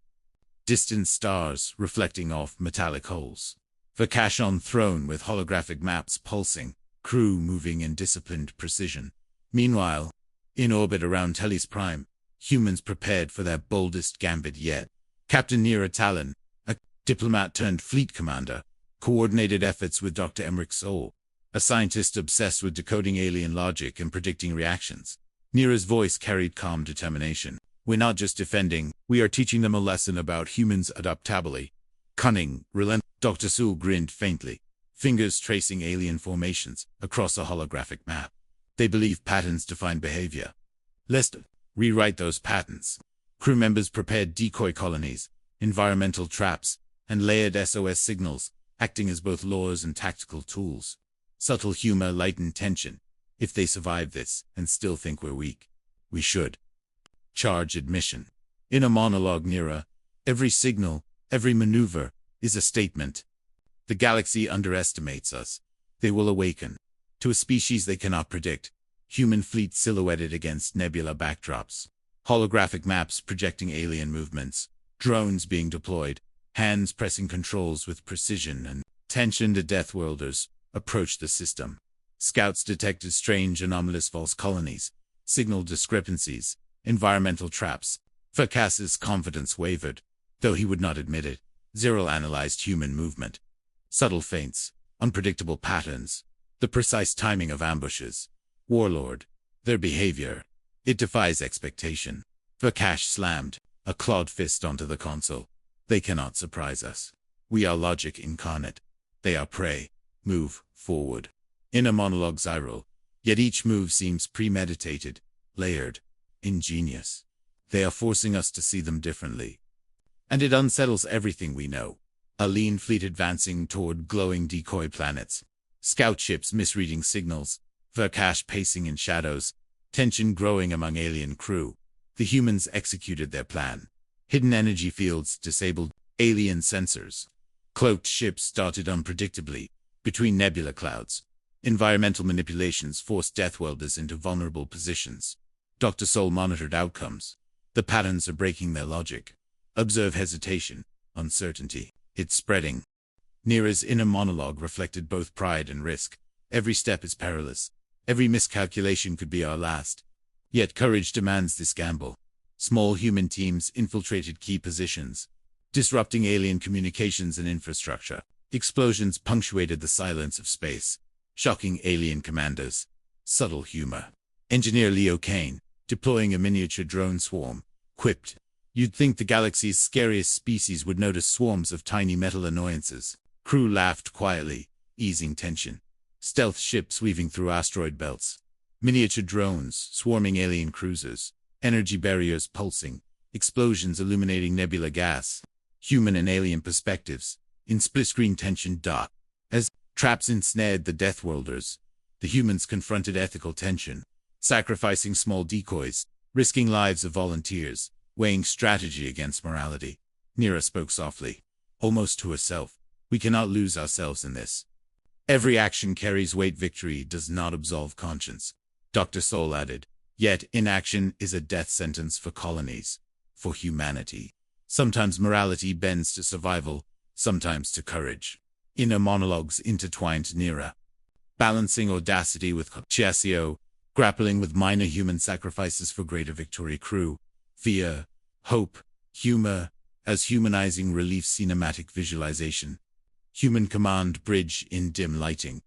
Distant stars reflecting off metallic hulls. Verkash on throne with holographic maps pulsing. Crew moving in disciplined precision. Meanwhile, in orbit around Telis Prime, humans prepared for their boldest gambit yet. Captain Nira Talon, a diplomat turned fleet commander, coordinated efforts with Dr. Emmerich Soul, a scientist obsessed with decoding alien logic and predicting reactions. Nira's voice carried calm determination. We're not just defending, we are teaching them a lesson about humans' adaptability. Cunning, relentless. Dr. Soul grinned faintly, fingers tracing alien formations across a holographic map. They believe patterns define behavior. Let's rewrite those patterns. Crew members prepared decoy colonies, environmental traps, and layered SOS signals, acting as both laws and tactical tools. Subtle humor lightened tension. If they survive this and still think we're weak, we should charge admission. Inner monologue. Nira. Every signal, every maneuver, is a statement. The galaxy underestimates us. They will awaken to a species they cannot predict. Human fleet silhouetted against nebula backdrops. Holographic maps projecting alien movements. Drones being deployed. Hands pressing controls with precision and tension. The Deathworlders approached the system. Scouts detected strange anomalous false colonies. Signal discrepancies. Environmental traps. Verkash's confidence wavered, though he would not admit it. Zyril analyzed human movement. Subtle feints. Unpredictable patterns. The precise timing of ambushes. Warlord. Their behavior. It defies expectation. Verkash slammed a clawed fist onto the console. They cannot surprise us. We are logic incarnate. They are prey. Move forward. Inner monologue. Zyril. Yet each move seems premeditated, layered, ingenious. They are forcing us to see them differently. And it unsettles everything we know. A lean fleet advancing toward glowing decoy planets. Scout ships misreading signals. Verkash pacing in shadows. Tension growing among alien crew. The humans executed their plan. Hidden energy fields disabled. Alien sensors. Cloaked ships darted unpredictably between nebula clouds. Environmental manipulations forced Deathworlders into vulnerable positions. Dr. Soul monitored outcomes. The patterns are breaking their logic. Observe hesitation, uncertainty. It's spreading. Nira's inner monologue reflected both pride and risk. Every step is perilous. Every miscalculation could be our last. Yet courage demands this gamble. Small human teams infiltrated key positions, disrupting alien communications and infrastructure. Explosions punctuated the silence of space, shocking alien commanders. Subtle humor. Engineer Leo Kane, deploying a miniature drone swarm, quipped, "You'd think the galaxy's scariest species would notice swarms of tiny metal annoyances." Crew laughed quietly, easing tension. Stealth ships weaving through asteroid belts. Miniature drones swarming alien cruisers. Energy barriers pulsing. Explosions illuminating nebula gas. Human and alien perspectives. In split-screen tension. As traps ensnared the Deathworlders, the humans confronted ethical tension, sacrificing small decoys, risking lives of volunteers, weighing strategy against morality. Nira spoke softly, almost to herself. "We cannot lose ourselves in this. Every action carries weight. Victory does not absolve conscience." Dr. Soul added, "Yet inaction is a death sentence for colonies, for humanity. Sometimes morality bends to survival, sometimes to courage." Inner monologues intertwined. Nira, balancing audacity with Chiasio, grappling with minor human sacrifices for greater victory. Crew, fear, hope, humor, as humanizing relief. Cinematic visualization. Human command bridge in dim lighting.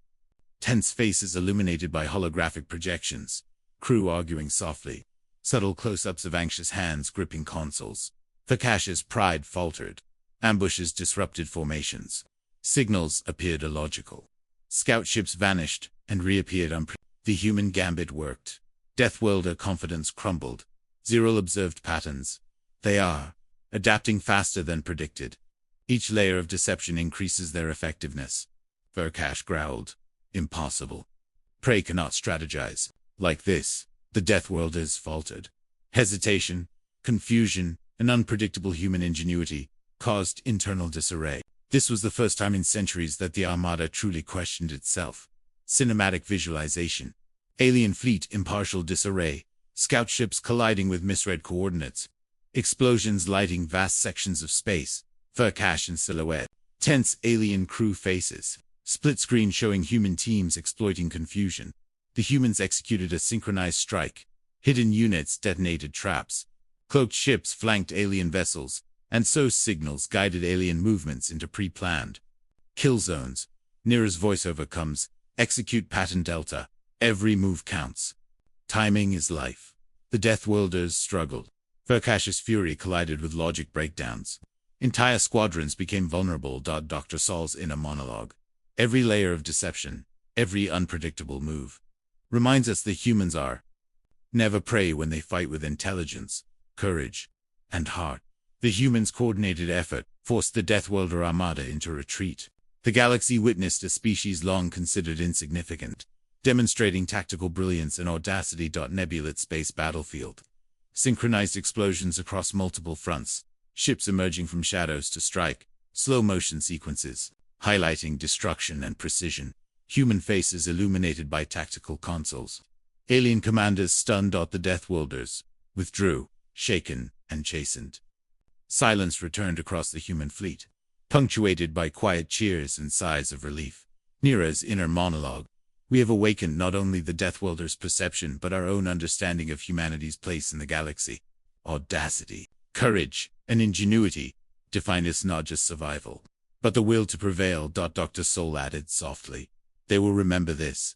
Tense faces illuminated by holographic projections. Crew arguing softly. Subtle close-ups of anxious hands gripping consoles. Vakash's pride faltered. Ambushes disrupted formations. Signals appeared illogical. Scout ships vanished and reappeared The human gambit worked. Deathworlder confidence crumbled. Zero observed patterns. They are adapting faster than predicted. Each layer of deception increases their effectiveness. Verkash growled. "Impossible. Prey cannot strategize like this." The Deathworlders faltered. Hesitation, confusion, and unpredictable human ingenuity caused internal disarray. This was the first time in centuries that the armada truly questioned itself. Cinematic visualization. Alien fleet impartial disarray. Scout ships colliding with misread coordinates. Explosions lighting vast sections of space. Verkash in silhouette. Tense alien crew faces. Split screen showing human teams exploiting confusion. The humans executed a synchronized strike. Hidden units detonated traps. Cloaked ships flanked alien vessels, and SOS signals guided alien movements into pre-planned kill zones. Nira's voiceover comes, "Execute pattern Delta. Every move counts. Timing is life." The Deathworlders struggled. Verkash's fury collided with logic breakdowns. Entire squadrons became vulnerable. Dr. Saul's inner monologue. Every layer of deception, every unpredictable move, reminds us that humans are never prey when they fight with intelligence, courage, and heart. The humans' coordinated effort forced the Deathworlder armada into retreat. The galaxy witnessed a species long considered insignificant, demonstrating tactical brilliance and audacity. Nebulate space battlefield. Synchronized explosions across multiple fronts, ships emerging from shadows to strike, slow-motion sequences, highlighting destruction and precision. Human faces illuminated by tactical consoles. Alien commanders stunned. The Deathworlders withdrew, shaken and chastened. Silence returned across the human fleet, punctuated by quiet cheers and sighs of relief. Nira's inner monologue. We have awakened not only the Deathworlders' perception but our own understanding of humanity's place in the galaxy. Audacity, courage, and ingenuity define us, not just survival, but the will to prevail. Dr. Soul added softly. They will remember this.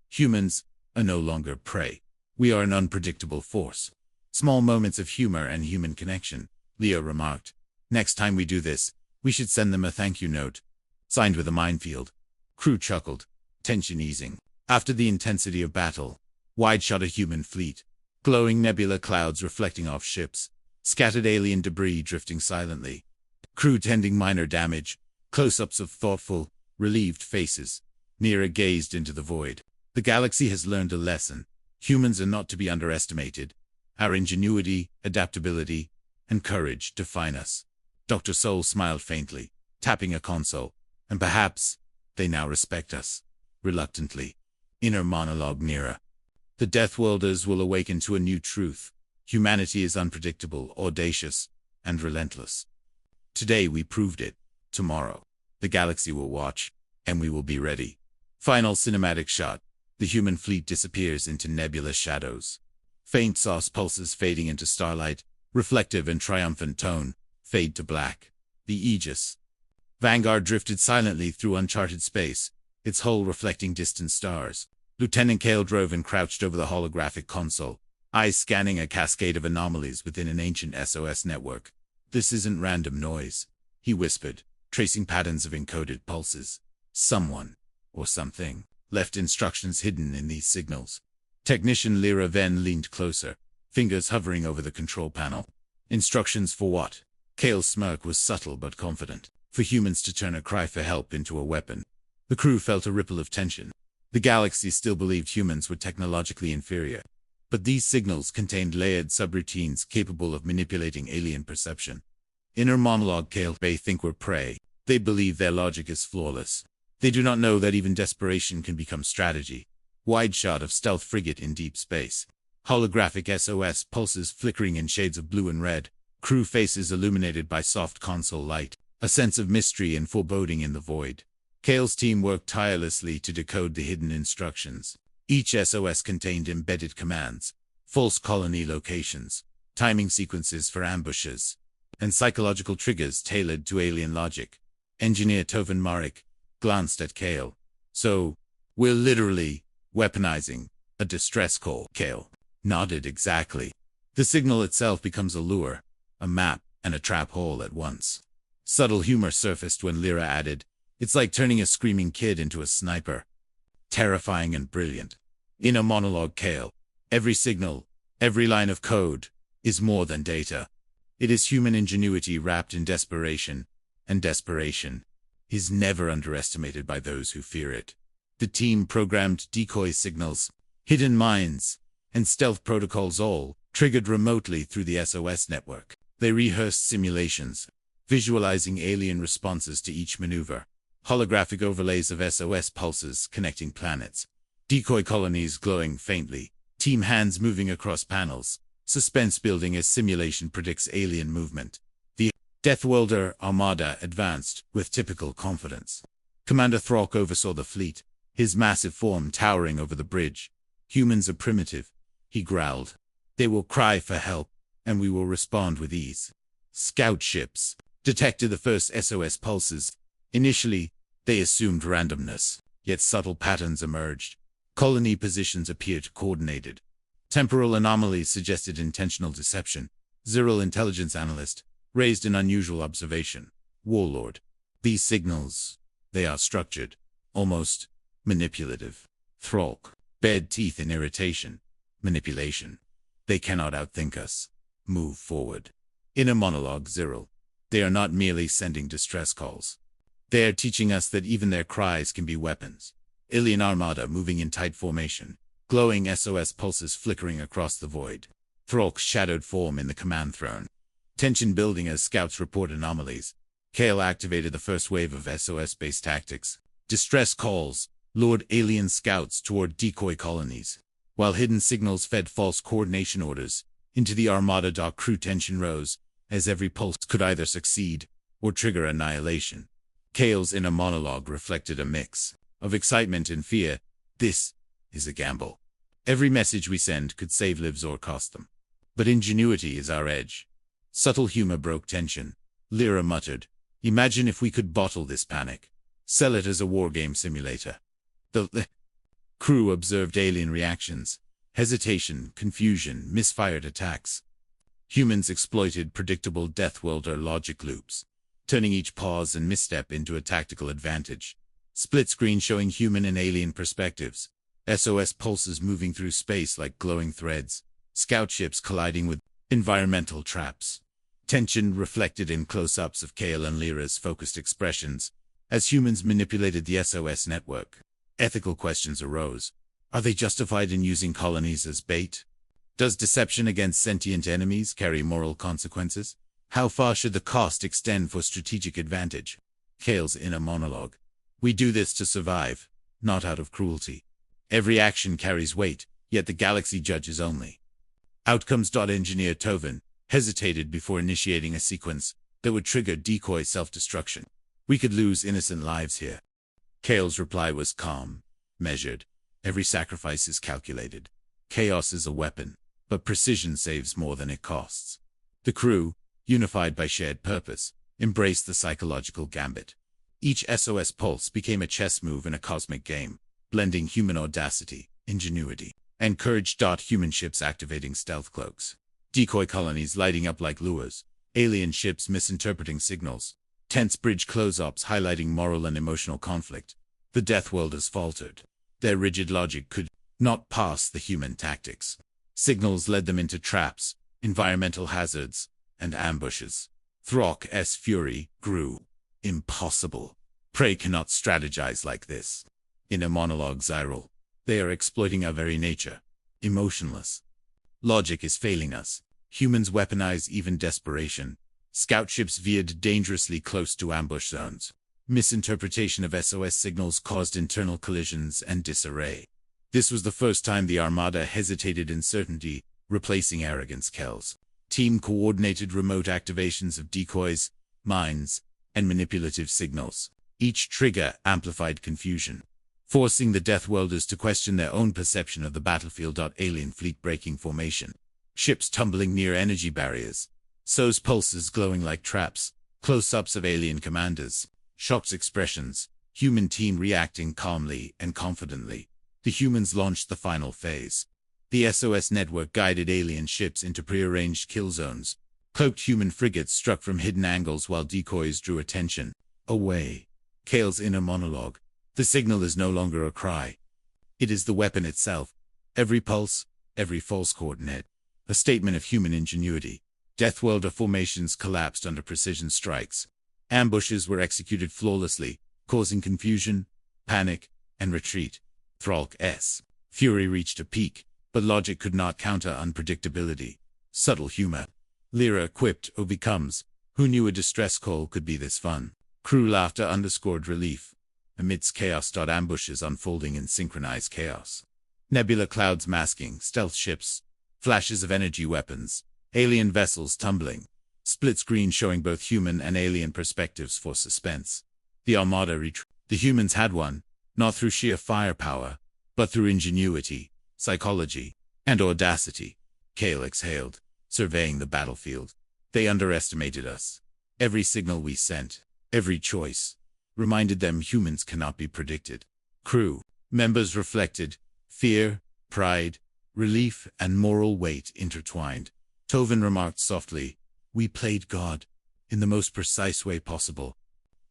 Humans are no longer prey. We are an unpredictable force. Small moments of humor and human connection, Leo remarked. Next time we do this, we should send them a thank you note, signed with a minefield. Crew chuckled, tension easing. After the intensity of battle, wide shot a human fleet, glowing nebula clouds reflecting off ships, Scattered alien debris drifting silently. Crew tending minor damage. Close-ups of thoughtful, relieved faces. Mira gazed into the void. The galaxy has learned a lesson. Humans are not to be underestimated. Our ingenuity, adaptability, and courage define us. Dr. Soul smiled faintly, tapping a console. And perhaps they now respect us. Reluctantly. Inner monologue Mira. The Deathworlders will awaken to a new truth. Humanity is unpredictable, audacious, and relentless. Today we proved it. Tomorrow, the galaxy will watch, and we will be ready. Final cinematic shot. The human fleet disappears into nebulous shadows. Faint sauce pulses fading into starlight, reflective and triumphant tone, fade to black. The Aegis. Vanguard drifted silently through uncharted space, its hull reflecting distant stars. Lieutenant Kale drove and crouched over the holographic console, eyes scanning a cascade of anomalies within an ancient SOS network. This isn't random noise, he whispered, tracing patterns of encoded pulses. Someone, or something, left instructions hidden in these signals. Technician Lyra Venn leaned closer, fingers hovering over the control panel. Instructions for what? Kale's smirk was subtle but confident. For humans to turn a cry for help into a weapon. The crew felt a ripple of tension. The galaxy still believed humans were technologically inferior. But these signals contained layered subroutines capable of manipulating alien perception. Inner monologue Kale. They think we're prey. They believe their logic is flawless. They do not know that even desperation can become strategy. Wide shot of stealth frigate in deep space. Holographic SOS pulses flickering in shades of blue and red. Crew faces illuminated by soft console light. A sense of mystery and foreboding in the void. Kale's team worked tirelessly to decode the hidden instructions. Each SOS contained embedded commands, false colony locations, timing sequences for ambushes, and psychological triggers tailored to alien logic. Engineer Tovan Marek glanced at Kale. So, we're literally weaponizing a distress call. Kale nodded. Exactly. The signal itself becomes a lure, a map, and a trap hole at once. Subtle humor surfaced when Lyra added, "It's like turning a screaming kid into a sniper." Terrifying and brilliant. Inner monologue Kale. Every signal, every line of code, is more than data. It is human ingenuity wrapped in desperation, and desperation is never underestimated by those who fear it. The team programmed decoy signals, hidden mines, and stealth protocols all triggered remotely through the SOS network. They rehearsed simulations, visualizing alien responses to each maneuver. Holographic overlays of SOS pulses connecting planets. Decoy colonies glowing faintly. Team hands moving across panels. Suspense building as simulation predicts alien movement. The Deathworlder armada advanced with typical confidence. Commander Throck oversaw the fleet, his massive form towering over the bridge. "Humans are primitive," he growled. "They will cry for help, and we will respond with ease." Scout ships detected the first SOS pulses. Initially, they assumed randomness, yet subtle patterns emerged. Colony positions appeared coordinated. Temporal anomalies suggested intentional deception. Zyril intelligence analyst raised an unusual observation. "Warlord. These signals, they are structured, almost manipulative." Thralk bared teeth in irritation. "Manipulation. They cannot outthink us. Move forward." Inner monologue Zyril. "They are not merely sending distress calls. They are teaching us that even their cries can be weapons." Alien armada moving in tight formation. Glowing SOS pulses flickering across the void. Thralk's shadowed form in the command throne. Tension building as scouts report anomalies. Kale activated the first wave of SOS-based tactics. Distress calls lured alien scouts toward decoy colonies, while hidden signals fed false coordination orders into the armada dock. Crew tension rose, as every pulse could either succeed or trigger annihilation. Kale's inner monologue reflected a mix of excitement and fear. "This is a gamble. Every message we send could save lives or cost them. But ingenuity is our edge." Subtle humor broke tension. Lyra muttered, "Imagine if we could bottle this panic. Sell it as a wargame simulator." The crew observed alien reactions. Hesitation, confusion, misfired attacks. Humans exploited predictable Deathworlder logic loops, turning each pause and misstep into a tactical advantage. Split screen showing human and alien perspectives. SOS pulses moving through space like glowing threads. Scout ships colliding with Environmental traps. Tension reflected in close-ups of Kale and Lyra's focused expressions as humans manipulated the SOS network. Ethical questions arose. Are they justified in using colonies as bait? Does deception against sentient enemies carry moral consequences? How far should the cost extend for strategic advantage? Kale's inner monologue. We do this to survive, not out of cruelty. Every action carries weight, yet the galaxy judges only. Outcomes. Engineer Tovin hesitated before initiating a sequence that would trigger decoy self-destruction. We could lose innocent lives here. Kale's reply was calm, measured. Every sacrifice is calculated. Chaos is a weapon, but precision saves more than it costs. The crew, unified by shared purpose, embraced the psychological gambit. Each SOS pulse became a chess move in a cosmic game, blending human audacity, ingenuity, and courage. Human ships activating stealth cloaks. Decoy colonies lighting up like lures. Alien ships misinterpreting signals. Tense bridge close-ups highlighting moral and emotional conflict. The Deathworlders faltered. Their rigid logic could not pass the human tactics. Signals led them into traps, environmental hazards, and ambushes. Throk's fury grew. Impossible. Prey cannot strategize like this. In a monologue Zyril. They are exploiting our very nature. Emotionless. Logic is failing us. Humans weaponize even desperation. Scout ships veered dangerously close to ambush zones. Misinterpretation of SOS signals caused internal collisions and disarray. This was the first time the armada hesitated in certainty, replacing arrogance. Kel's team coordinated remote activations of decoys, mines, and manipulative signals. Each trigger amplified confusion, forcing the Deathworlders to question their own perception of the battlefield. Alien fleet breaking formation. Ships tumbling near energy barriers. SOS pulses glowing like traps. Close-ups of alien commanders. Shocked expressions. Human team reacting calmly and confidently. The humans launched the final phase. The SOS network guided alien ships into prearranged kill zones. Cloaked human frigates struck from hidden angles while decoys drew attention. Away. Kale's inner monologue. The signal is no longer a cry. It is the weapon itself. Every pulse, every false coordinate. A statement of human ingenuity. Deathworlder formations collapsed under precision strikes. Ambushes were executed flawlessly, causing confusion, panic, and retreat. Thrall's fury reached a peak, but logic could not counter unpredictability. Subtle humor. Lyra quipped, "Oh, becomes, who knew a distress call could be this fun?" Crew laughter underscored relief. Amidst chaos. Ambushes unfolding in synchronized chaos. Nebula clouds masking, stealth ships, flashes of energy weapons, alien vessels tumbling. Split screen showing both human and alien perspectives for suspense. The armada retreat. The humans had won, not through sheer firepower, but through ingenuity, psychology, and audacity. Kale exhaled, surveying the battlefield. They underestimated us. Every signal we sent, every choice, reminded them humans cannot be predicted. Crew members reflected, fear, pride, relief, and moral weight intertwined. Tovin remarked softly, "We played God, in the most precise way possible."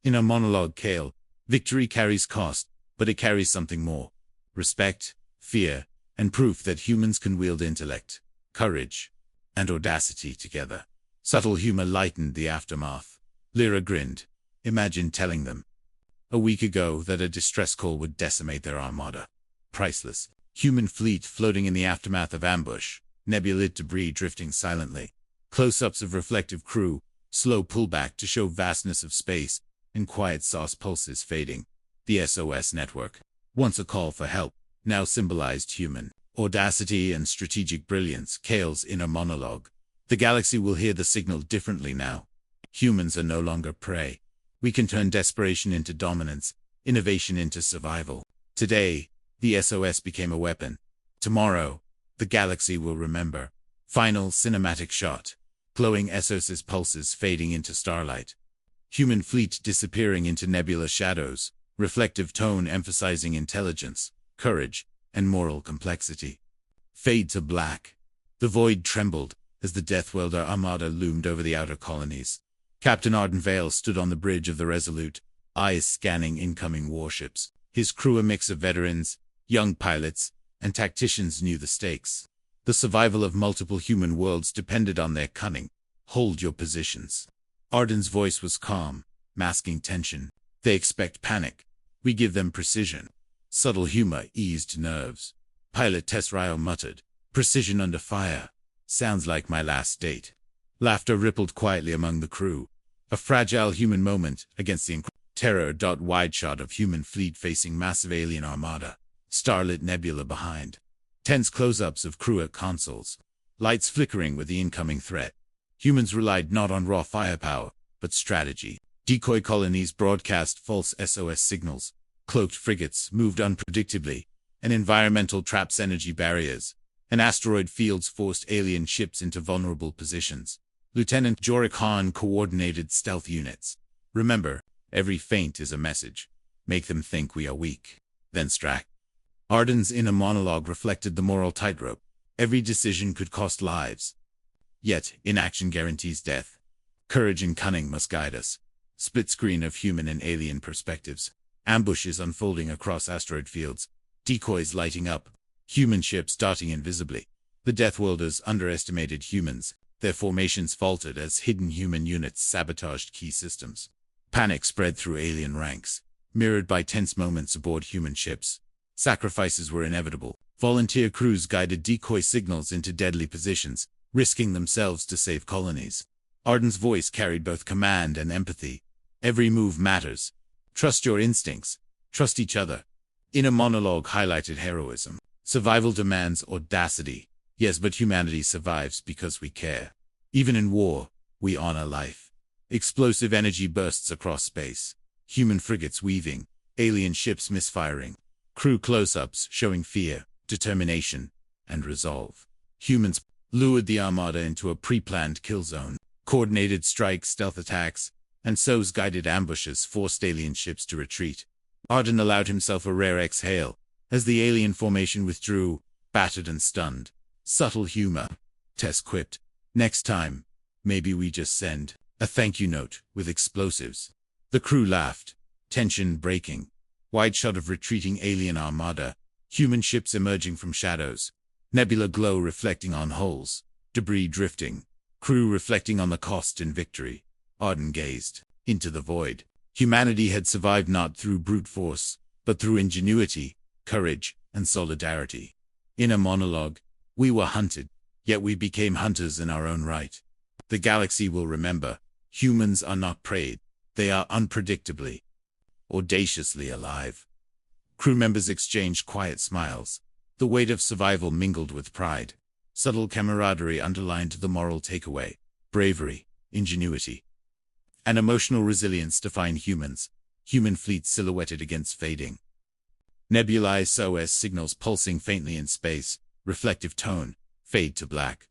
In a monologue Kale, victory carries cost, but it carries something more. Respect, fear, and proof that humans can wield intellect, courage, and audacity together. Subtle humor lightened the aftermath. Lyra grinned. Imagine telling them a week ago that a distress call would decimate their armada. Priceless. Human fleet floating in the aftermath of ambush. Nebulate debris drifting silently. Close-ups of reflective crew. Slow pullback to show vastness of space. And quiet SOS pulses fading. The SOS network, once a call for help, now symbolized human audacity and strategic brilliance. Kale's inner monologue. The galaxy will hear the signal differently now. Humans are no longer prey. We can turn desperation into dominance, innovation into survival. Today, the SOS became a weapon. Tomorrow, the galaxy will remember. Final cinematic shot. Glowing SOS's pulses fading into starlight. Human fleet disappearing into nebula shadows. Reflective tone emphasizing intelligence, courage, and moral complexity. Fade to black. The void trembled as the Deathworlder armada loomed over the outer colonies. Captain Ardenvale stood on the bridge of the Resolute, eyes scanning incoming warships. His crew a mix of veterans, young pilots, and tacticians knew the stakes. The survival of multiple human worlds depended on their cunning. Hold your positions. Arden's voice was calm, masking tension. They expect panic. We give them precision. Subtle humor eased nerves. Pilot Tesrail muttered, "Precision under fire. Sounds like my last date." Laughter rippled quietly among the crew. A fragile human moment against the terror. Wide shot of human fleet facing massive alien armada. Starlit nebula behind. Tense close-ups of crew at consoles. Lights flickering with the incoming threat. Humans relied not on raw firepower, but strategy. Decoy colonies broadcast false SOS signals. Cloaked frigates moved unpredictably, and environmental traps energy barriers. And asteroid fields forced alien ships into vulnerable positions. Lieutenant Jorik Hahn coordinated stealth units. "Remember, every feint is a message. Make them think we are weak, then strike." Arden's inner monologue reflected the moral tightrope. Every decision could cost lives. Yet, inaction guarantees death. Courage and cunning must guide us. Split screen of human and alien perspectives. Ambushes unfolding across asteroid fields. Decoys lighting up. Human ships darting invisibly. The Deathworlders underestimated humans. Their formations faltered as hidden human units sabotaged key systems. Panic spread through alien ranks, mirrored by tense moments aboard human ships. Sacrifices were inevitable. Volunteer crews guided decoy signals into deadly positions, risking themselves to save colonies. Arden's voice carried both command and empathy. "Every move matters. Trust your instincts. Trust each other." Inner monologue highlighted heroism. Survival demands audacity. Yes, but humanity survives because we care. Even in war, we honor life. Explosive energy bursts across space. Human frigates weaving. Alien ships misfiring. Crew close-ups showing fear, determination, and resolve. Humans lured the armada into a pre-planned kill zone. Coordinated strikes, stealth attacks, and SOS guided ambushes forced alien ships to retreat. Arden allowed himself a rare exhale as the alien formation withdrew, battered and stunned. Subtle humor. Tess quipped, "Next time, maybe we just send a thank you note with explosives." The crew laughed, tension breaking. Wide shot of retreating alien armada, human ships emerging from shadows. Nebula glow reflecting on hulls, debris drifting. Crew reflecting on the cost in victory. Arden gazed into the void. Humanity had survived not through brute force, but through ingenuity, courage, and solidarity. Inner monologue. "We were hunted, yet we became hunters in our own right. The galaxy will remember. Humans are not preyed. They are unpredictably, audaciously alive." Crew members exchanged quiet smiles. The weight of survival mingled with pride. Subtle camaraderie underlined the moral takeaway. Bravery, ingenuity, and emotional resilience define humans. Human fleets silhouetted against fading. Nebulae SOS signals pulsing faintly in space. Reflective tone. Fade to black.